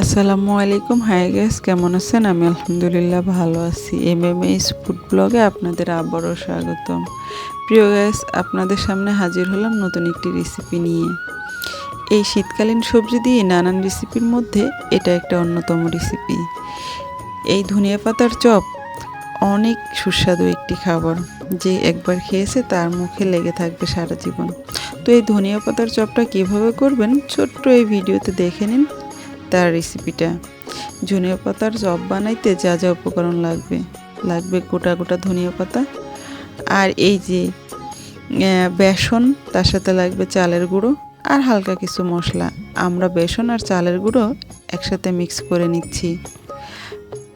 আসসালামু আলাইকুম। Hi guys, কেমন আছেন? আমি আলহামদুলিল্লাহ ভালো আছি। এমএমএস ফুড ব্লগে আপনাদের আবারও স্বাগতম। প্রিয় গাইস, আপনাদের সামনে হাজির হলাম নতুন একটি রেসিপি নিয়ে। এই শীতকালীন সবজি দিয়ে নানান রেসিপির মধ্যে এটা একটা অন্যতম রেসিপি। এই ধনিয়া পাতার চপ অনেক সুস্বাদু একটি খাবার, যে একবার খেয়েছে তার মুখে লেগে থাকবে সারা জীবন। তো এই ধনিয়া পাতার চপটা কীভাবে করবেন ছোট্ট এই ভিডিওতে দেখে নিন তার রেসিপিটা। ধনিয়া পাতার চপ বানাইতে যা যা উপকরণ লাগবে গোটা গোটা ধনিয়া পাতা, আর এই যে বেসন, তার সাথে লাগবে চালের গুঁড়ো আর হালকা কিছু মশলা। আমরা বেসন আর চালের গুঁড়ো একসাথে মিক্স করে নিচ্ছি।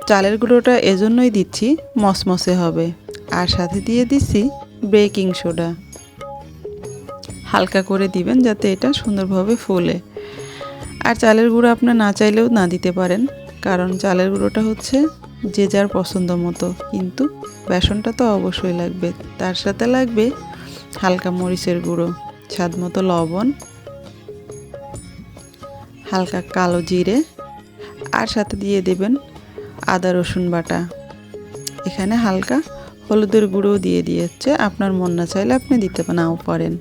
চালের গুঁড়োটা এজন্যই দিচ্ছি মসমসে হবে, আর সাথে দিয়ে দিচ্ছি বেকিং সোডা। হালকা করে দিবেন যাতে এটা সুন্দরভাবে ফোলে। আর চালের গুঁড়ো আপনার না চাইলেও না দিতে পারেন, কারণ চালের গুঁড়োটা হচ্ছে যে যার পছন্দ মতো, কিন্তু বেসনটা তো অবশ্যই লাগবে। তার সাথে লাগবে হালকা মরিচের গুঁড়ো, স্বাদ মতো লবণ, হালকা কালো জিরে, আর সাথে দিয়ে দেবেন আদা রসুন বাটা। এখানে হালকা হলুদের গুঁড়োও দিয়ে দিয়েছে, আপনার মন না চাইলে আপনি দিতে নাও পারেন।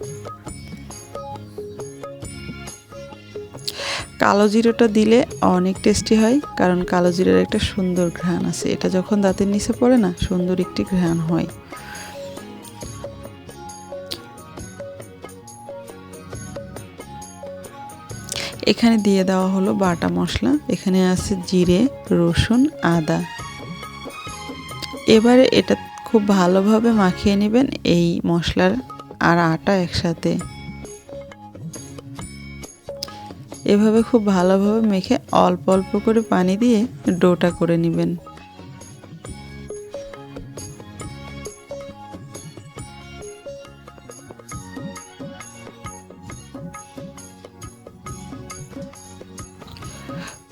কালো জিরাটা দিলে অনেক টেস্টি হয়, কারণ কালো জিরার একটা সুন্দর ঘ্রাণ আছে। এটা যখন দাঁতের নিচে পড়ে না, সুন্দর একটি ঘ্রাণ হয়। এখানে দিয়ে দেওয়া হলো বাটা মশলা। এখানে আছে জিরে, রসুন, আদা। এবারে এটা খুব ভালোভাবে মাখিয়ে নেবেন, এই মশলার আর আটা একসাথে। এভাবে খুব ভালোভাবে মেখে অল্প অল্প করে পানি দিয়ে ডোটা করে নেবেন।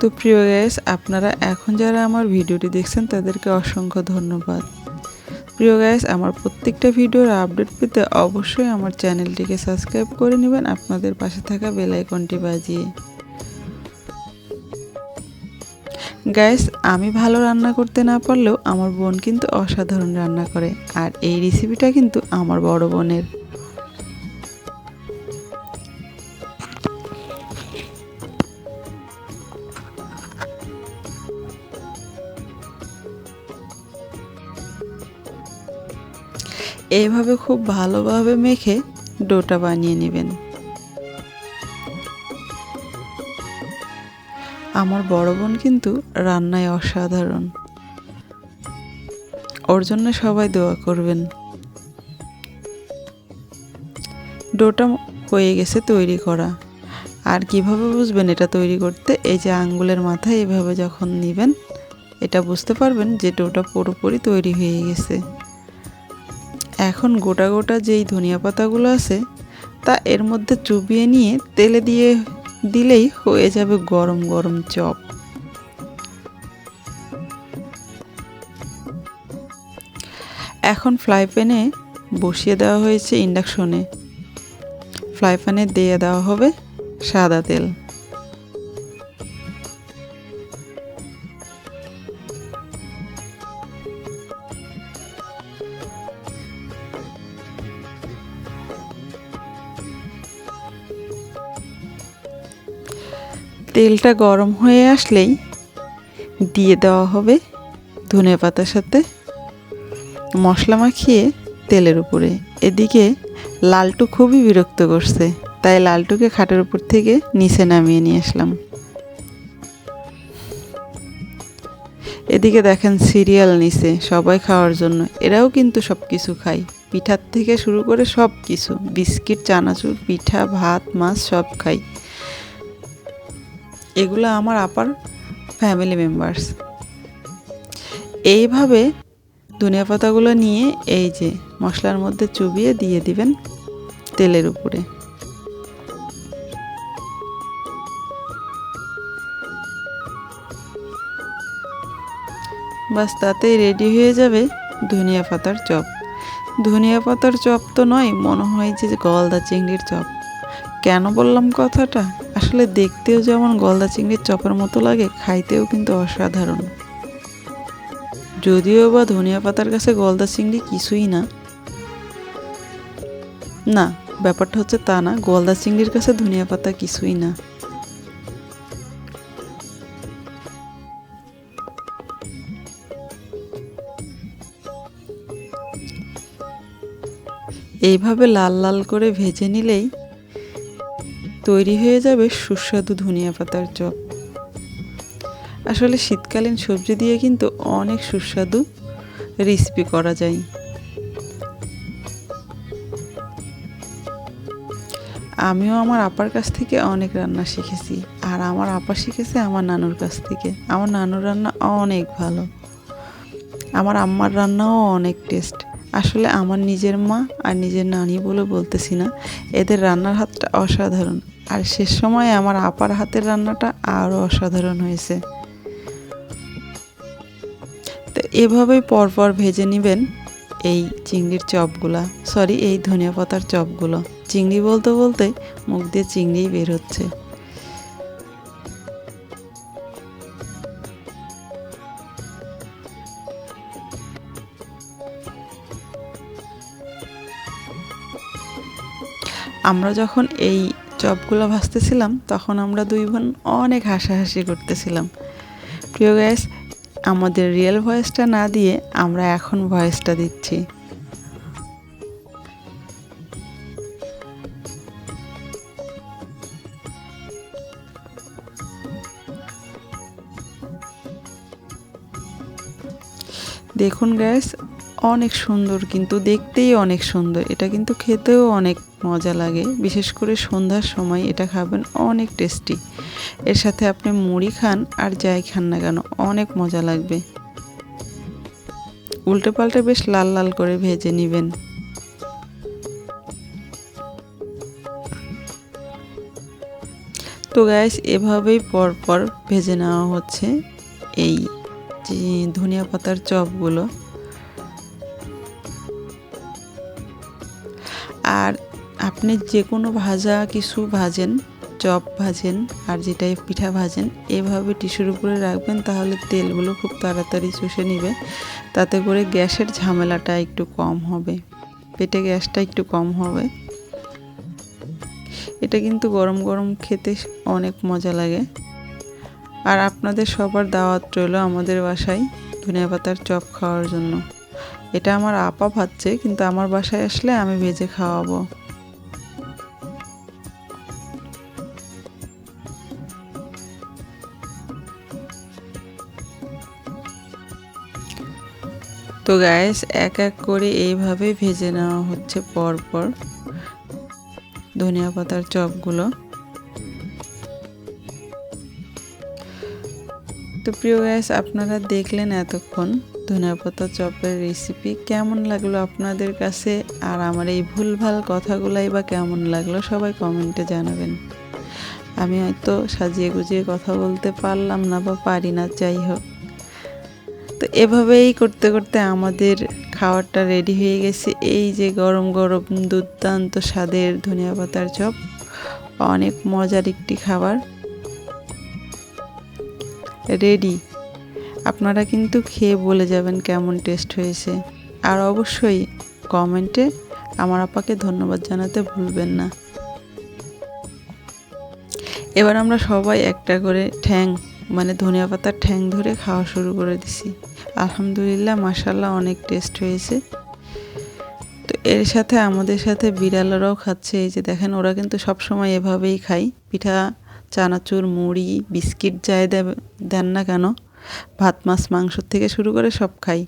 তো প্রিয় গাইস, আপনারা এখন যারা আমার ভিডিওটি দেখছেন তাদেরকে অসংখ্য ধন্যবাদ। প্রিয় গাইস, আমার প্রত্যেকটা ভিডিওর আপডেট পেতে অবশ্যই আমার চ্যানেলটিকে সাবস্ক্রাইব করে নেবেন, আপনাদের পাশে থাকা বেল আইকনটি বাজিয়ে। গাইস, আমি ভালো রান্না করতে না পারলেও আমার বোন কিন্তু অসাধারণ রান্না করে, আর এই রেসিপিটা কিন্তু আমার বড় বোনের। এইভাবে খুব ভালোভাবে মেখে ডোটা বানিয়ে নেবেন। আমার বড় বোন কিন্তু রান্নায় অসাধারণ, ওর জন্য সবাই দোয়া করবেন। ডোটা হয়ে গেছে তৈরি করা। আর কিভাবে বুঝবেন এটা তৈরি করতে? এই যে আঙ্গুলের মাথায় এভাবে যখন নেবেন, এটা বুঝতে পারবেন যে ডোটা পুরোপুরি তৈরি হয়ে গেছে। এখন গোটা গোটা যেই ধনিয়া পাতাগুলো আছে তা এর মধ্যে চুবিয়ে নিয়ে তেলে দিয়ে দিলেই হয়ে যাবে গরম গরম চপ। এখন ফ্রাই প্যানে বসিয়ে দেওয়া হয়েছে ইন্ডাকশনে। ফ্রাই প্যানে দিয়ে দেওয়া হবে সাদা তেল। তেলটা গরম হয়ে আসলেই দিয়ে দেওয়া হবে ধনিয়া পাতার সাথে মশলা মাখিয়ে তেলের উপরে। এদিকে লালটু খুবই বিরক্ত করছে, তাই লালটুকে খাটের উপর থেকে নিচে নামিয়ে নিয়ে আসলাম। এদিকে দেখেন সিরিয়াল নিচে সবাই খাওয়ার জন্য। এরাও কিন্তু সব কিছু খায়, পিঠার থেকে শুরু করে সব কিছু, বিস্কিট, চানাচুর, পিঠা, ভাত, মাছ সব খায়। এগুলো আমার আপার ফ্যামিলি মেম্বার্স। এইভাবে ধনিয়া পাতাগুলো নিয়ে এই যে মশলার মধ্যে চুবিয়ে দিয়ে দিবেন তেলের উপরে। বাস, তাতেই রেডি হয়ে যাবে ধনিয়া পাতার চপ। ধনিয়া পাতার চপ তো নয়, মনে হয় যে গলদা চিংড়ির চপ। কেন বললাম কথাটা? আসলে আসলে দেখতেও যেমন গলদা চিংড়ির চপের মতো লাগে, খাইতেও কিন্তু অসাধারণ। যদিও বা ধনিয়া পাতার কাছে গলদা চিংড়ি কিছুই না, না ব্যাপারটা হচ্ছে তা না, গলদা চিংড়ির কাছে ধনিয়া পাতা কিছুই না। এইভাবে লাল লাল করে ভেজে নিলেই তৈরি হয়ে যাবে সুস্বাদু ধনিয়া পাতার চপ। আসলে শীতকালীন সবজি দিয়ে কিন্তু অনেক সুস্বাদু রেসিপি করা যায়। আমিও আমার আপার কাছ থেকে অনেক রান্না শিখেছি, আর আমার আপা শিখেছে আমার নানুর কাছ থেকে। আমার নানুর রান্না অনেক ভালো, আমার আম্মার রান্নাও অনেক টেস্ট। আসলে আমার নিজের মা আর নিজের নানি বলে বলতেছি না, এদের রান্নার হাতটা অসাধারণ। আর শেষ সময়ে আমার আপার হাতের রান্নাটা আরও অসাধারণ হয়েছে। তো এভাবেই পরপর ভেজে নেবেন এই চিংড়ির চপগুলা, এই ধনিয়া পাতার চপগুলো। চিংড়ি বলতে বলতে মুখ দিয়ে চিংড়িই বের হচ্ছে। আমরা যখন এই চপগুলো ভাজতেছিলাম তখন আমরা দুই বোন অনেক হাসাহাসি করতেছিলাম। প্রিয় গাইস, আমাদের রিয়েল ভয়েসটা না দিয়ে আমরা এখন ভয়েসটা দিচ্ছি। দেখুন গাইস, অনেক সুন্দর, কিন্তু দেখতেই অনেক সুন্দর। এটা কিন্তু খেতেও অনেক মজা লাগে, বিশেষ করে সন্ধ্যার সময় এটা খাবেন, অনেক টেস্টি। এর সাথে আপনি মুড়ি খান আর যাই খান না কেন, অনেক মজা লাগবে। উল্টে পাল্টে বেশ লাল লাল করে ভেজে নেবেন। তো গাইস, এভাবেই পরপর ভেজে নেওয়া হচ্ছে এই যে ধনিয়া পাতার চপগুলো। আর আপনি যে কোনো ভাজা কিছু ভাজেন, চপ ভাজেন আর যেটাই পিঠা ভাজেন, এভাবে টিস্যুর উপরে রাখবেন, তাহলে তেলগুলো খুব তাড়াতাড়ি চুষে নেবে। তাতে করে গ্যাসের ঝামেলাটা একটু কম হবে, পেটে গ্যাসটা একটু কম হবে। এটা কিন্তু গরম গরম খেতে অনেক মজা লাগে। আর আপনাদের সবার দাওয়াত রইল আমাদের বাসায় ধনিয়া পাতার চপ খাওয়ার জন্য। এটা আমার আপা ভাজছে, কিন্তু আমার বাসায় আসলে আমি ভেজে খাওয়াবো। তো গাইস, এক এক করে এইভাবে ভেজে নেওয়া হচ্ছে পরপর ধনিয়া পাতার চপগুলো। তো প্রিয় গাইস, আপনারা দেখলেন এতক্ষণ ধনিয়া পাতা চপের রেসিপি। কেমন লাগলো আপনাদের কাছে, আর আমার এই ভুলভাল কথাগুলাই বা কেমন লাগলো, সবাই কমেন্টে জানাবেন। আমি হয়তো সাজিয়ে গুজিয়ে কথা বলতে পারলাম না বা পারি না, যাই হোক। তো এভাবেই করতে করতে আমাদের খাবারটা রেডি হয়ে গেছে। এই যে গরম গরম দুর্দান্ত স্বাদের ধনিয়া পাতার চপ, অনেক মজার একটি খাবার রেডি। আপনারা কিন্তু খেয়ে বলে যাবেন কেমন টেস্ট হয়েছে। আর অবশ্যই কমেন্টে আমার আপাকে ধন্যবাদ জানাতে ভুলবেন না। এবার আমরা সবাই একটা করে ঠ্যাং, মানে ধনিয়া পাতার ঠ্যাং ধরে খাওয়া শুরু করে দিছি। আলহামদুলিল্লাহ, মাশাআল্লাহ, অনেক টেস্ট হয়েছে। তো এর সাথে আমাদের সাথে বিড়ালেরাও খাচ্ছে। এই যে দেখেন, ওরা কিন্তু সবসময় এভাবেই খায়। পিঠা, চানাচুর, মুড়ি, বিস্কিট যাই দেন না কেন, ভাত মাছ মাংস থেকে শুরু করে সব খাই।